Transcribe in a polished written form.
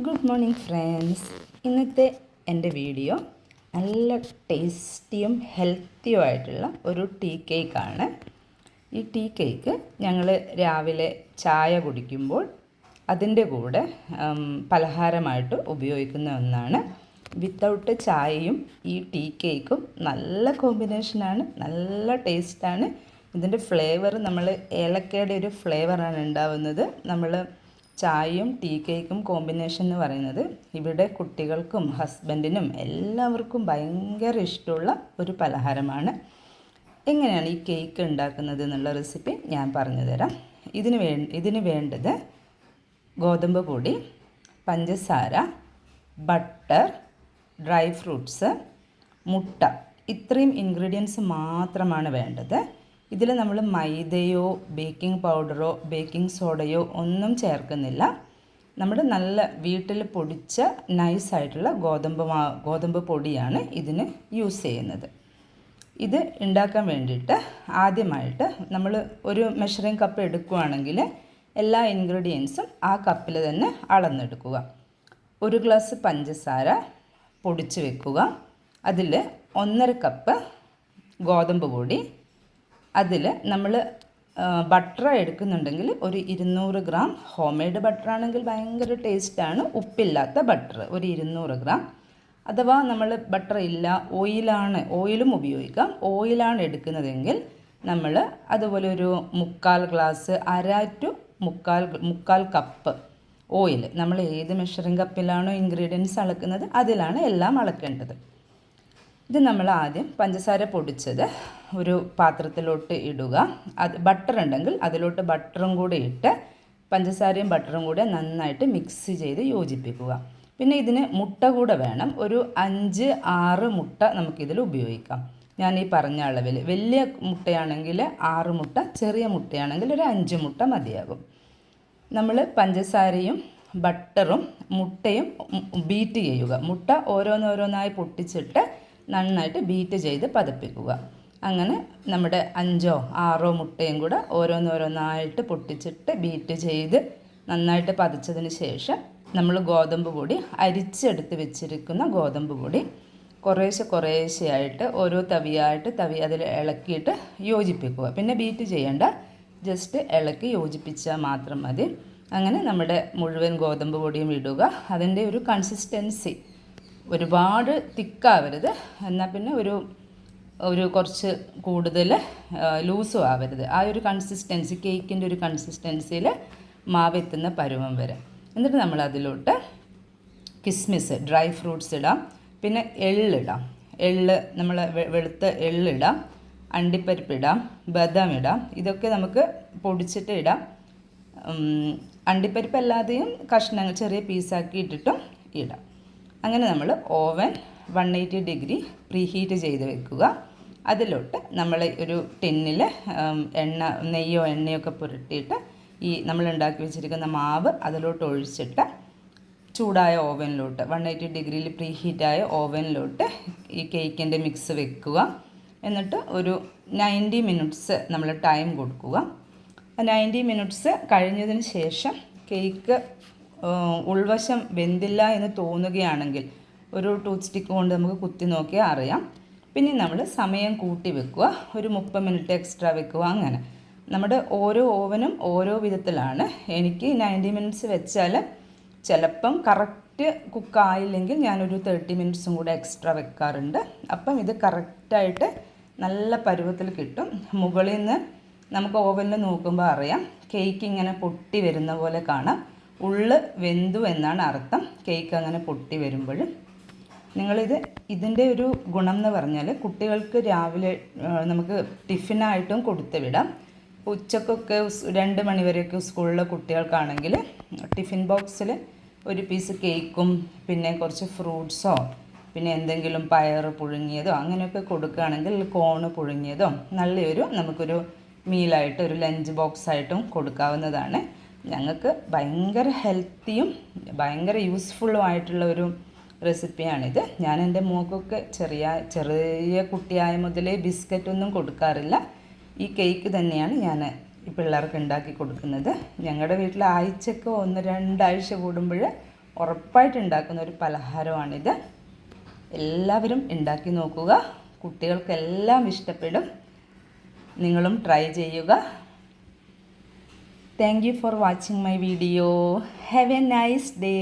Good morning friends. ഇന്നത്തെ എൻ്റെ video നല്ല ടേസ്റ്റിയും ഹെൽത്തിയും ആയിട്ടുള്ള ഒരു ടീ കേക്കാണ്. ഈ ടീ കേക്ക് ഞങ്ങൾ രാവിലെ ചായ കുടിക്കുമ്പോൾ അതിൻ്റെ കൂടെ പലഹാരമായിട്ട് ഉപയോഗിക്കുന്ന ഒന്നാണ്. വിത്തൗട്ട് ചായയും ഈ ടീ കേക്കും നല്ല കോമ്പിനേഷനാണ്, നല്ല ടേസ്റ്റാണ്. ഇതിൻ്റെ ഫ്ലേവർ നമ്മൾ ഏലക്കയുടെ ഒരു ഫ്ലേവറാണ് ഉണ്ടാവുന്നത്. നമ്മൾ ചായയും ടീ കേക്കും കോമ്പിനേഷൻ എന്ന് പറയുന്നത് ഇവിടെ കുട്ടികൾക്കും ഹസ്ബൻഡിനും എല്ലാവർക്കും ഭയങ്കര ഇഷ്ടമുള്ള ഒരു പലഹാരമാണ്. എങ്ങനെയാണ് ഈ കേക്ക് ഉണ്ടാക്കുന്നത് എന്നുള്ള റെസിപ്പി ഞാൻ പറഞ്ഞു തരാം. ഇതിന് വേണ്ടത് ഗോതമ്പ് പൊടി, പഞ്ചസാര, ബട്ടർ, ഡ്രൈ ഫ്രൂട്ട്സ്, മുട്ട, ഇത്രയും ഇൻഗ്രീഡിയൻസ് മാത്രമാണ് വേണ്ടത്. ഇതിൽ നമ്മൾ മൈദയോ ബേക്കിംഗ് പൗഡറോ ബേക്കിംഗ് സോഡയോ ഒന്നും ചേർക്കുന്നില്ല. നമ്മൾ നല്ല വീട്ടിൽ പൊടിച്ച നൈസായിട്ടുള്ള ഗോതമ്പ് പൊടിയാണ് ഇതിന് യൂസ് ചെയ്യുന്നത്. ഇത് ഉണ്ടാക്കാൻ വേണ്ടിയിട്ട് ആദ്യമായിട്ട് നമ്മൾ ഒരു മെഷറിംഗ് കപ്പ് എടുക്കുകയാണെങ്കിൽ എല്ലാ ഇൻഗ്രീഡിയൻസും ആ കപ്പിൽ തന്നെ അളന്നെടുക്കുക. 1 ഗ്ലാസ് പഞ്ചസാര പൊടിച്ച് വെക്കുക. അതിൽ 1.5 കപ്പ് ഗോതമ്പ് പൊടി, അതിൽ നമ്മൾ ബട്ടർ എടുക്കുന്നുണ്ടെങ്കിൽ ഒരു 200 ഗ്രാം, ഹോം മെയ്ഡ് ബട്ടർ ആണെങ്കിൽ ഭയങ്കര ടേസ്റ്റാണ്, ഉപ്പില്ലാത്ത ബട്ടർ ഒരു 200 ഗ്രാം. അഥവാ നമ്മൾ ബട്ടർ ഇല്ല, ഓയിലും ഉപയോഗിക്കാം. ഓയിലാണ് എടുക്കുന്നതെങ്കിൽ നമ്മൾ അതുപോലെ ഒരു 1/4 ഗ്ലാസ്, 1/2 to 1/4 കപ്പ് ഓയിൽ, നമ്മൾ ഏത് മെഷറിംഗ് കപ്പിലാണോ ഇൻഗ്രീഡിയൻസ് അളക്കുന്നത് അതിലാണ് എല്ലാം അളക്കേണ്ടത്. ഇത് നമ്മൾ ആദ്യം പഞ്ചസാര പൊടിച്ചത് ഒരു പാത്രത്തിലോട്ട് ഇടുക. ബട്ടർ ഉണ്ടെങ്കിൽ അതിലോട്ട് ബട്ടറും കൂടെ ഇട്ട് പഞ്ചസാരയും ബട്ടറും കൂടെ നന്നായിട്ട് മിക്സ് ചെയ്ത് യോജിപ്പിക്കുക. പിന്നെ ഇതിന് മുട്ട കൂടെ വേണം. ഒരു 5-6 മുട്ട നമുക്കിതിൽ ഉപയോഗിക്കാം. ഞാൻ ഈ പറഞ്ഞ അളവിൽ, വലിയ മുട്ടയാണെങ്കിൽ 6 മുട്ട, ചെറിയ മുട്ടയാണെങ്കിൽ ഒരു 5 മുട്ട മതിയാകും. നമ്മൾ പഞ്ചസാരയും ബട്ടറും മുട്ടയും ബീറ്റ് ചെയ്യുക. മുട്ട ഓരോന്നോരോന്നായി പൊട്ടിച്ചിട്ട് നന്നായിട്ട് ബീറ്റ് ചെയ്ത് പതപ്പിക്കുക. അങ്ങനെ നമ്മുടെ 5-6 മുട്ടയും കൂടെ ഓരോന്നോരോന്നായിട്ട് പൊട്ടിച്ചിട്ട് ബീറ്റ് ചെയ്ത് നന്നായിട്ട് പതച്ചതിന് ശേഷം നമ്മൾ ഗോതമ്പ് പൊടി, അരിച്ചെടുത്ത് വെച്ചിരിക്കുന്ന ഗോതമ്പ് പൊടി കുറേശ്ശെയായിട്ട് ഓരോ തവി അതിൽ ഇളക്കിയിട്ട് യോജിപ്പിക്കുക. പിന്നെ ബീറ്റ് ചെയ്യേണ്ട, ജസ്റ്റ് ഇളക്കി യോജിപ്പിച്ചാൽ മാത്രം മതി. അങ്ങനെ നമ്മുടെ മുഴുവൻ ഗോതമ്പ് പൊടിയും ഇടുക. അതിൻ്റെ ഒരു കൺസിസ്റ്റൻസി ഒരുപാട് തിക്കാവരുത്, എന്നാൽ പിന്നെ ഒരു കുറച്ച് കൂടുതൽ ലൂസും ആവരുത്. ആ ഒരു കൺസിസ്റ്റൻസി, കേക്കിൻ്റെ ഒരു കൺസിസ്റ്റൻസിയിൽ മാവെത്തുന്ന പരുവം വരെ. എന്നിട്ട് നമ്മൾ അതിലോട്ട് കിസ്മിസ്, ഡ്രൈ ഫ്രൂട്ട്സ് ഇടാം. പിന്നെ എള്ളിടാം. നമ്മൾ വെളുത്ത എള്ളിടാം, അണ്ടിപ്പരിപ്പ് ഇടാം, ബദാം ഇടാം. ഇതൊക്കെ നമുക്ക് പൊടിച്ചിട്ട് ഇടാം. അണ്ടിപ്പരിപ്പ് അല്ലാതെയും കഷ്ണങ്ങൾ ചെറിയ പീസാക്കി ഇട്ടിട്ടും ഇടാം. അങ്ങനെ നമ്മൾ ഓവൻ 180 ഡിഗ്രി പ്രീ ഹീറ്റ് ചെയ്ത് വെക്കുക. അതിലോട്ട് നമ്മൾ ഒരു ടിന്നിൽ നെയ്യോ എണ്ണയൊക്കെ പുരട്ടിയിട്ട് ഈ നമ്മൾ ഉണ്ടാക്കി വെച്ചിരിക്കുന്ന മാവ് അതിലോട്ട് ഒഴിച്ചിട്ട് ചൂടായ ഓവനിലോട്ട് 180 ഡിഗ്രിയിൽ പ്രീ ഹീറ്റായ ഓവനിലോട്ട് ഈ കേക്കിൻ്റെ മിക്സ് വെക്കുക. എന്നിട്ട് ഒരു 90 മിനിറ്റ്സ് നമ്മൾ ടൈം കൊടുക്കുക. 90 മിനിറ്റ്സ് കഴിഞ്ഞതിന് ശേഷം കേക്ക് ഉൾവശം വെന്തില്ല എന്ന് തോന്നുകയാണെങ്കിൽ ഒരു ടൂത്ത് സ്റ്റിക്ക് കൊണ്ട് നമുക്ക് കുത്തി നോക്കിയാൽ അറിയാം. പിന്നെ നമ്മൾ സമയം കൂട്ടി വെക്കുക, ഒരു 30 മിനിറ്റ് എക്സ്ട്രാ വെക്കുക. അങ്ങനെ നമ്മുടെ ഓരോ ഓവനും ഓരോ വിധത്തിലാണ്. എനിക്ക് 90 മിനിറ്റ്സ് വെച്ചാൽ ചിലപ്പം കറക്റ്റ് കുക്കായില്ലെങ്കിൽ ഞാനൊരു 30 മിനിറ്റ്സും കൂടെ എക്സ്ട്രാ വെക്കാറുണ്ട്. അപ്പം ഇത് കറക്റ്റായിട്ട് നല്ല പരുവത്തിൽ കിട്ടും. മുകളിൽ നിന്ന് നമുക്ക് ഓവനിൽ നോക്കുമ്പോൾ അറിയാം, കേക്ക് ഇങ്ങനെ പൊട്ടി വരുന്ന പോലെ കാണാം. ഉള്ള് വെന്തു എന്നാണ് അർത്ഥം, കേക്ക് അങ്ങനെ പൊട്ടി വരുമ്പോൾ. ഇതിൻ്റെ ഒരു ഗുണം എന്ന് പറഞ്ഞാൽ കുട്ടികൾക്ക് രാവിലെ നമുക്ക് ടിഫിനായിട്ടും കൊടുത്ത് വിടാം. ഉച്ചക്കൊക്കെ 2 മണി വരെയൊക്കെ സ്കൂളിലെ കുട്ടികൾക്കാണെങ്കിൽ ടിഫിൻ ബോക്സിൽ ഒരു പീസ് കേക്കും പിന്നെ കുറച്ച് ഫ്രൂട്ട്സോ പിന്നെ എന്തെങ്കിലും പയർ പുഴുങ്ങിയതോ അങ്ങനെയൊക്കെ കൊടുക്കുകയാണെങ്കിൽ കോണ് പുഴുങ്ങിയതോ നമുക്കൊരു മീലായിട്ട്, ഒരു ലഞ്ച് ബോക്സായിട്ടും കൊടുക്കാവുന്നതാണ്. ഞങ്ങൾക്ക് ഭയങ്കര ഹെൽത്തിയും ഭയങ്കര യൂസ്ഫുള്ളും ആയിട്ടുള്ള ഒരു റെസിപ്പിയാണിത്. ഞാൻ എൻ്റെ മോക്കൊക്കെ ചെറിയ കുട്ടിയായ മുതലേ ബിസ്ക്കറ്റൊന്നും കൊടുക്കാറില്ല. ഈ കേക്ക് തന്നെയാണ് ഞാൻ ഈ പിള്ളേർക്ക് ഉണ്ടാക്കി കൊടുക്കുന്നത്. ഞങ്ങളുടെ വീട്ടിൽ ആഴ്ചക്ക് 1-2 ആഴ്ച കൂടുമ്പോൾ ഉറപ്പായിട്ട് ഉണ്ടാക്കുന്ന ഒരു പലഹാരമാണിത്. എല്ലാവരും ഉണ്ടാക്കി നോക്കുക, കുട്ടികൾക്കെല്ലാം ഇഷ്ടപ്പെടും. നിങ്ങളും ട്രൈ ചെയ്യുക. Thank you for watching my video. Have A nice day.